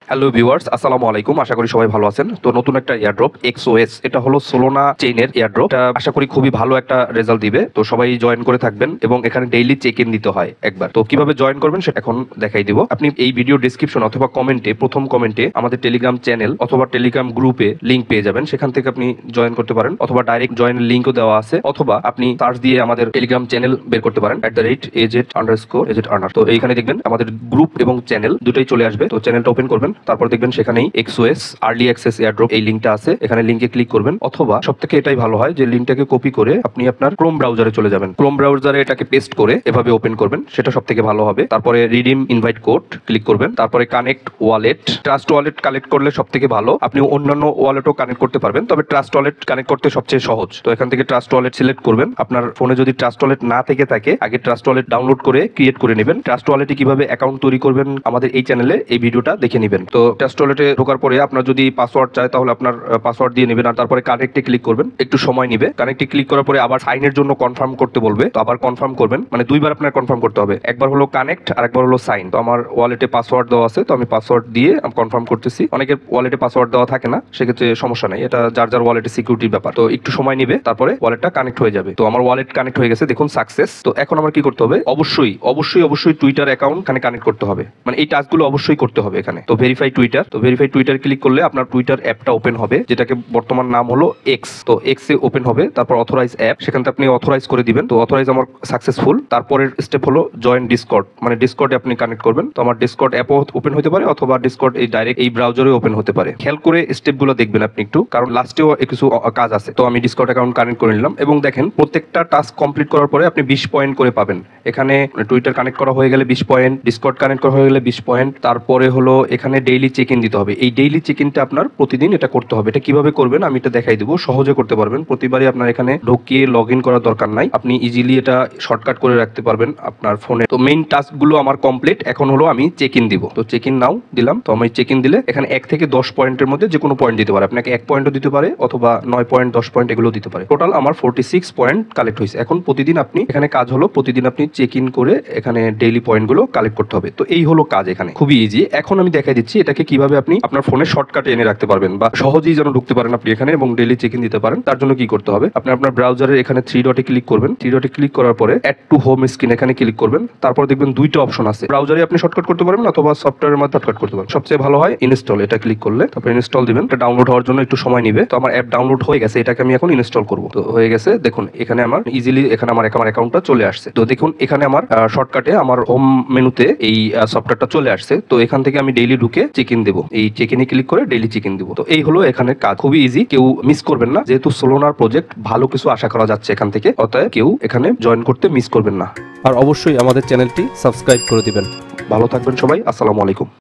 Hello viewers, আসসালামু আলাইকুম। আশা করি সবাই ভালো আছেন। তো নতুন একটা এয়ারড্রপ XOS, এটা হলো সোলোনা চেইনের এয়ারড্রপ। এটা আশা করি খুবই ভালো একটা রেজাল্ট দিবে। তো সবাই জয়েন করে থাকবেন এবং এখানে ডেইলি চেক ইন দিতে হয় একবার। তো কিভাবে জয়েন করবেন সেটা এখন দেখাই দিব। আপনি এই ভিডিও ডেসক্রিপশন অথবা কমেন্টে, প্রথম কমেন্টে আমাদের টেলিগ্রাম চ্যানেল অথবা টেলিগ্রাম গ্রুপে লিংক পেয়ে যাবেন। সেখান থেকে আপনি জয়েন করতে পারেন, অথবা ডাইরেক্ট জয়েনের লিংকও দেওয়া আছে, অথবা আপনি সার্চ দিয়ে আমাদের টেলিগ্রাম চ্যানেল বের করতে পারেন @AZ_AZ_Earner। তো এইখানে দেখবেন আমাদের গ্রুপ এবং চ্যানেল দুটোই চলে আসবে। তো চ্যানেলটা ওপেন করবেন, তারপর দেখবেন সেখানেই XOS আর্লি অ্যাক্সেস এয়ারড্রপ এই লিংকটা আছে। এখানে লিংকে ক্লিক করবেন, অথবা সবথেকে এটাই ভালো হয় যে লিংকটাকে কপি করে আপনি আপনার ক্রোম ব্রাউজারে চলে যাবেন। ক্রোম ব্রাউজারে এটাকে পেস্ট করে এভাবে ওপেন করবেন, সেটা সবথেকে ভালো হবে। তারপরে রিডিম ইনভাইট কোড ক্লিক করবেন, তারপরে connect wallet. Trust wallet connect করলে সবথেকে ভালো। আপনি অন্যান্য ওয়ালেটও কানেক্ট করতে পারবেন, তবে ট্রাস্ট ওয়ালেট কানেক্ট করতে সবচেয়ে সহজ। তো এখান থেকে ট্রাস্ট ওয়ালেট সিলেক্ট করবেন। আপনার ফোনে যদি ট্রাস্ট ওয়ালেট না থেকে থাকে, আগে ট্রাস্ট ওয়ালেট ডাউনলোড করে ক্রিয়েট করে নেবেন। ট্রাস্ট ওয়ালেটে কিভাবে অ্যাকাউন্ট তৈরি করবেন আমাদের এই চ্যানেলে এই ভিডিওটা দেখে নেবেন। তো ট্রাস্ট ওয়ালেটে ঢোকার পরে আপনার যদি পাসওয়ার্ড চায় তাহলে আপনার পাসওয়ার্ড দিয়ে নেবেন, আর তারপরে কানেক্টে ক্লিক করবেন। একটু সময় নেবে। কানেক্টে ক্লিক করার পরে আবার সাইনের জন্য কনফার্ম করতে বলবে, তো আবার কনফার্ম করবেন। মানে দুইবার আপনার কনফার্ম করতে হবে, একবার হলো কানেক্ট আর একবার হলো সাইন। তো আমার ওয়ালেটে পাসওয়ার্ড দেওয়া আছে, তো আমি পাসওয়ার্ড দিয়ে কনফার্ম করতেছি। অনেকের ওয়ালেটে পাসওয়ার্ড দেওয়া থাকে না, সেক্ষেত্রে সমস্যা নেই, এটা যার যার ওয়ালেটে সিকিউরিটির ব্যাপার। তো একটু সময় নেবে, তারপরে ওয়ালেটটা কানেক্ট হয়ে যাবে। তো আমার ওয়ালেট কানেক্ট হয়ে গেছে, দেখুন সাকসেস। তো এখন আমার কি করতে হবে, অবশ্যই টুইটার অ্যাকাউন্ট এখানে কানেক্ট করতে হবে। মানে এই টাস্কগুলো অবশ্যই করতে হবে এখানে। তো ভেরিফাই টুইটার, তো ভেরিফাই টুইটার ক্লিক করলে আপনার টুইটার অ্যাপটা ওপেন হবে, যেটাকে বর্তমান নাম হলো এক্স। তো এক্স এ ওপেন হবে, তারপর অথরাইজ অ্যাপ, সেখান থেকে আপনি অথরাইজ করে দিবেন। তো অথরাইজ আমার সাকসেসফুল। তারপরের স্টেপ হলো জয়েন ডিসকর্ড, মানে ডিসকর্ডে আপনি কানেক্ট করবেন। তো আমার ডিসকর্ড অ্যাপও ওপেন হতে পারে, অথবা ডিসকর্ড এই ডাইরেক্ট এই ব্রাউজারে ওপেন হতে পারে। খেয়াল করে স্টেপগুলো দেখবেন আপনি একটু, কারণ লাস্টেও কিছু কাজ আছে। তো আমি ডিসকর্ড অ্যাকাউন্ট কানেক্ট করে নিলাম, এবং দেখেন প্রত্যেকটা টাস্ক কমপ্লিট করার পরে আপনি 20 পয়েন্ট করে পাবেন। এখানে টুইটার কানেক্ট করা হয়ে গেলে 20 পয়েন্ট, ডিসকর্ড কানেক্ট করা হয়ে গেলে 20 পয়েন্ট। তারপরে হলো এখানে ডেইলি চেক ইন দিতে হবে। এই ডেইলি চেক ইনটা আপনার প্রতিদিন এটা করতে হবে। এটা কিভাবে করবেন আমি এটা দেখাই দিব, সহজে করতে পারবেন। প্রতিবারই আপনার এখানে ঢুকিয়ে লগ ইন করার দরকার নাই, আপনি ইজিলি এটা শর্টকাট করে রাখতে পারবেন আপনার ফোনে। তো মেইন টাস্কগুলো আমার কমপ্লিট। এখন হলো আমি চেক ইন দিব। তো চেক ইন নাও দিলাম। তো আমি চেক ইন দিলে এখানে 1 থেকে 10 পয়েন্টের মধ্যে যে কোনো পয়েন্ট দিতে পারে। আপনাকে 1 পয়েন্টও দিতে পারে, অথবা 9 পয়েন্ট 10 পয়েন্ট এগুলো দিতে পারে। টোটাল আমার 46 পয়েন্ট কালেক্ট হয়েছে। এখন প্রতিদিন আপনি এখানে কাজ হলো, প্রতিদিন আপনি চেক ইন করে এখানে ডেইলি পয়েন্টগুলো কালেক্ট করতে হবে। তো এই হলো কাজ, এখানে খুবই ইজি। এখন আমি দেখাই দিচ্ছি এটাকে কিভাবে আপনি আপনার ফোনে শর্টকাটে এনে রাখতে পারবেন, বা সহজেই যেন ঢুকতে পারেন আপনি এখানে এবং ডেইলি চেক ইন দিতে পারেন। তার জন্য কি করতে হবে, আপনি আপনার ব্রাউজারের এখানে 3 ডটে ক্লিক করবেন। 3 ডটে ক্লিক করার পরে অ্যাড টু হোম স্ক্রিন এখানে ক্লিক করবেন। তারপর দেখবেন দুইটা অপশন আছে, ব্রাউজারে আপনি শর্টকাট করতে পারবেন, অথবা সফটওয়্যারের মাধ্যমে শর্টকাট করতে পারবেন। সবচেয়ে ভালো হয় ইনস্টল, এটা ক্লিক করলে তারপর ইনস্টল দিবেন। এটা ডাউনলোড হওয়ার জন্য একটু সময় নেবে। তো আমার অ্যাপ ডাউনলোড হয়ে গেছে, এটাকে আমি এখন ইনস্টল করব। তো হয়ে গেছে, দেখুন এখানে আমার ইজিলি এখানে আমার অ্যাকাউন্টটা চলে আসছে। তো দেখুন এখানে আমার শর্টকাটে আমার হোম মেনুতে এই সফটওয়্যারটা চলে আসছে। তো এখান থেকে আমি ডেইলি ঢুকে চেক ইন দেবো, এই চেক ইনে ক্লিক করে ডেইলি চেক ইন দেবো। তো এই হলো এখানে কাজ, খুবই ইজি, কেউ মিস করবেন না। যেহেতু সোলোনার প্রজেক্ট, ভালো কিছু আশা করা যাচ্ছে এখান থেকে, অতএব কেউ এখানে জয়েন করতে মিস করবেন না। আর অবশ্যই আমাদের চ্যানেলটি সাবস্ক্রাইব করে দিবেন। ভালো থাকবেন সবাই, আসসালামু আলাইকুম।